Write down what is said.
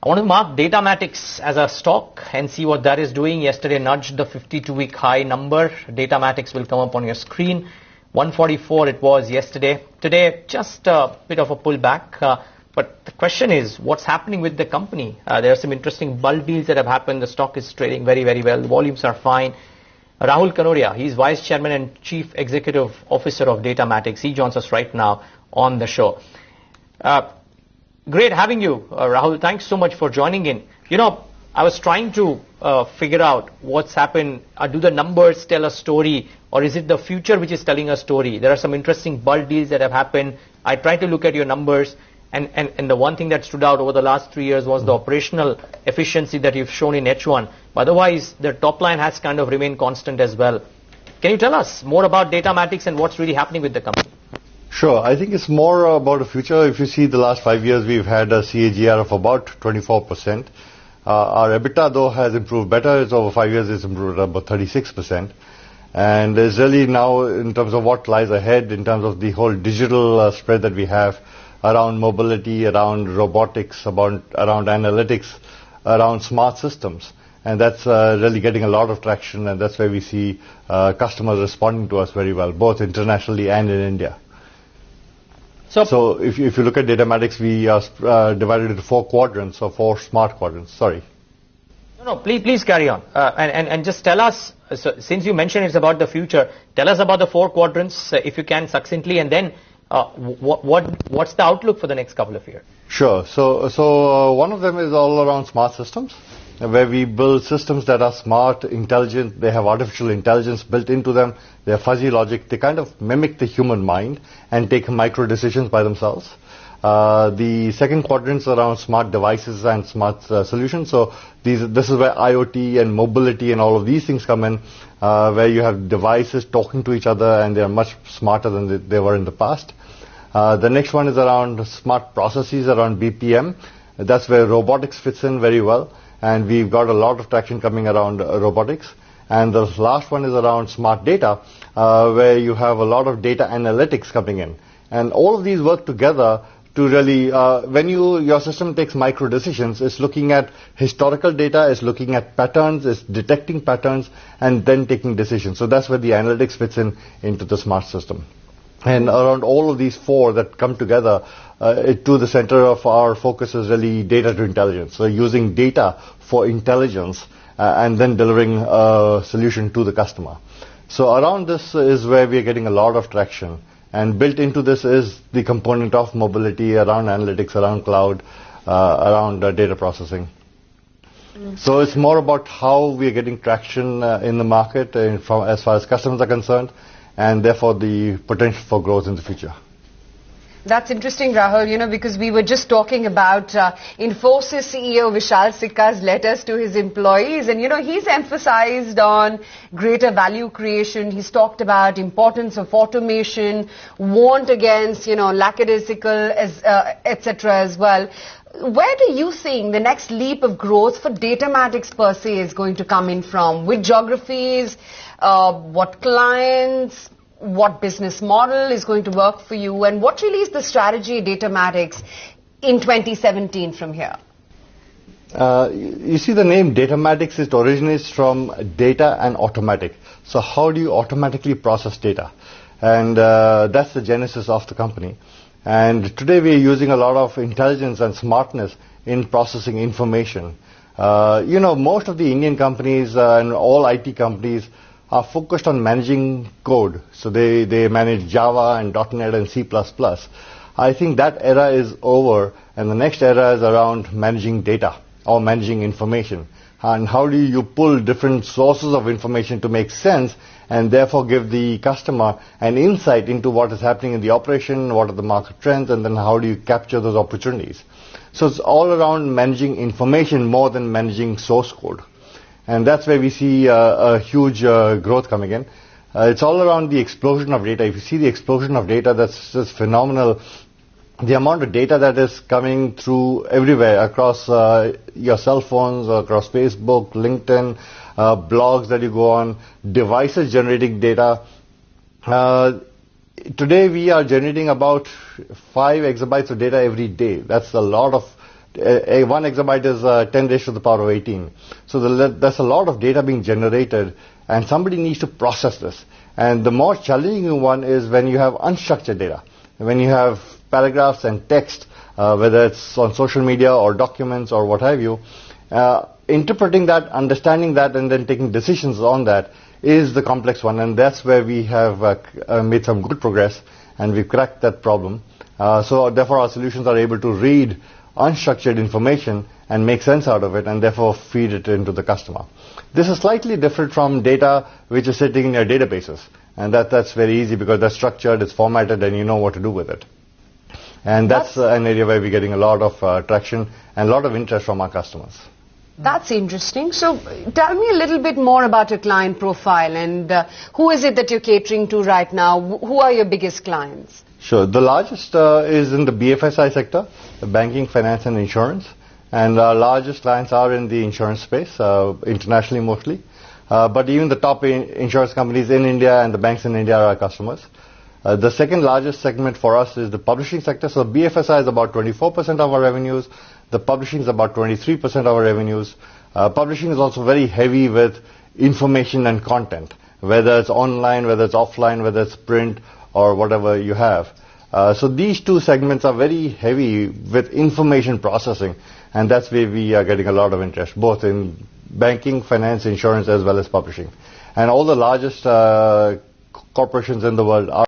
want to mark Datamatics as a stock and see what that is doing. Yesterday nudged the 52-week high number. Datamatics will come up on your screen. 144 it was yesterday. Today, just a bit of a pullback. But the question is, what's happening with the company? There are some interesting bulk deals that have happened. The stock is trading very, very well. The volumes are fine. Rahul Kanodia, he's Vice Chairman and Chief Executive Officer of Datamatics. He joins us right now on the show. Great having you, Rahul. Thanks so much for joining in. You know, I was trying to figure out what's happened. Do the numbers tell a story, or is it the future which is telling a story? There are some interesting bulk deals that have happened. I tried to look at your numbers, and the one thing that stood out over the last 3 years was the operational efficiency that you've shown in H1. Otherwise, the top line has kind of remained constant as well. Can you tell us more about Datamatics and what's really happening with the company? Sure. I think it's more about the future. If you see the last 5 years, we've had a CAGR of about 24%. Our EBITDA, though, has improved better. It's over 5 years, it's improved about 36%. And there's really now, in terms of what lies ahead, in terms of the whole digital spread that we have around mobility, around robotics, around analytics, around smart systems. And that's really getting a lot of traction, and that's where we see customers responding to us very well, both internationally and in India. So if you look at Datamatics, we are divided into 4 quadrants, or 4 smart quadrants. Sorry. No, please carry on. And just tell us, since you mentioned it's about the future, tell us about the 4 quadrants, if you can, succinctly, and then what's the outlook for the next couple of years? Sure. So one of them is all around smart systems, where we build systems that are smart, intelligent. They have artificial intelligence built into them. They have fuzzy logic. They kind of mimic the human mind and take micro decisions by themselves. The second quadrant is around smart devices and smart solutions. So this is where IoT and mobility and all of these things come in, where you have devices talking to each other, and they are much smarter than they were in the past. The next one is around smart processes, around BPM. That's where robotics fits in very well. And we've got a lot of traction coming around robotics. And the last one is around smart data, where you have a lot of data analytics coming in. And all of these work together to really, when your system takes micro decisions, it's looking at historical data, it's looking at patterns, it's detecting patterns, and then taking decisions. So that's where the analytics fits into the smart system. And around all of these 4 that come together, to the center of our focus is really data to intelligence. So using data for intelligence and then delivering a solution to the customer. So around this is where we are getting a lot of traction. And built into this is the component of mobility, around analytics, around cloud, around data processing. So it's more about how we are getting traction in the market as far as customers are concerned, and therefore the potential for growth in the future. That's interesting, Rahul, because we were just talking about Infosys CEO Vishal Sikka's letters to his employees, and, he's emphasized on greater value creation. He's talked about importance of automation, warned against, lackadaisical, etc. as well. Where do you think the next leap of growth for Datamatics per se is going to come in from? Which geographies, what clients, what business model is going to work for you, and what really is the strategy Datamatics in 2017 from here? You see, the name Datamatics, it originates from data and automatic. So how do you automatically process data? And that's the genesis of the company. And today we are using a lot of intelligence and smartness in processing information. Most of the Indian companies and all IT companies are focused on managing code. So they manage Java and .NET and C++. I think that era is over, and the next era is around managing data or managing information. And how do you pull different sources of information to make sense and therefore give the customer an insight into what is happening in the operation, what are the market trends, and then how do you capture those opportunities. So it's all around managing information more than managing source code. And that's where we see a huge growth coming in. It's all around the explosion of data. If you see the explosion of data, that's just phenomenal. The amount of data that is coming through everywhere, across your cell phones, across Facebook, LinkedIn, blogs that you go on, devices generating data. Today we are generating about 5 exabytes of data every day. That's a lot of 1 exabyte is 10 raised to the power of 18. So there's a lot of data being generated, and somebody needs to process this. And the more challenging one is when you have unstructured data, when you have paragraphs and text, whether it's on social media or documents or what have you. Interpreting that, understanding that, and then taking decisions on that is the complex one, and that's where we have made some good progress, and we've cracked that problem. So therefore our solutions are able to read unstructured information and make sense out of it, and therefore feed it into the customer. This is slightly different from data which is sitting in your databases, and that's very easy because that's structured, it's formatted, and you know what to do with it. And that's an area where we're getting a lot of traction and a lot of interest from our customers. That's interesting. So tell me a little bit more about your client profile, and who is it that you're catering to right now? Who are your biggest clients? Sure. The largest is in the BFSI sector, the banking, finance, and insurance. And our largest clients are in the insurance space, internationally mostly. But even the top insurance companies in India and the banks in India are our customers. The second largest segment for us is the publishing sector. So BFSI is about 24% of our revenues. The publishing is about 23% of our revenues. Publishing is also very heavy with information and content, whether it's online, whether it's offline, whether it's print, or whatever you have. So these two segments are very heavy with information processing, and that's where we are getting a lot of interest, both in banking, finance, insurance, as well as publishing. And all the largest corporations in the world are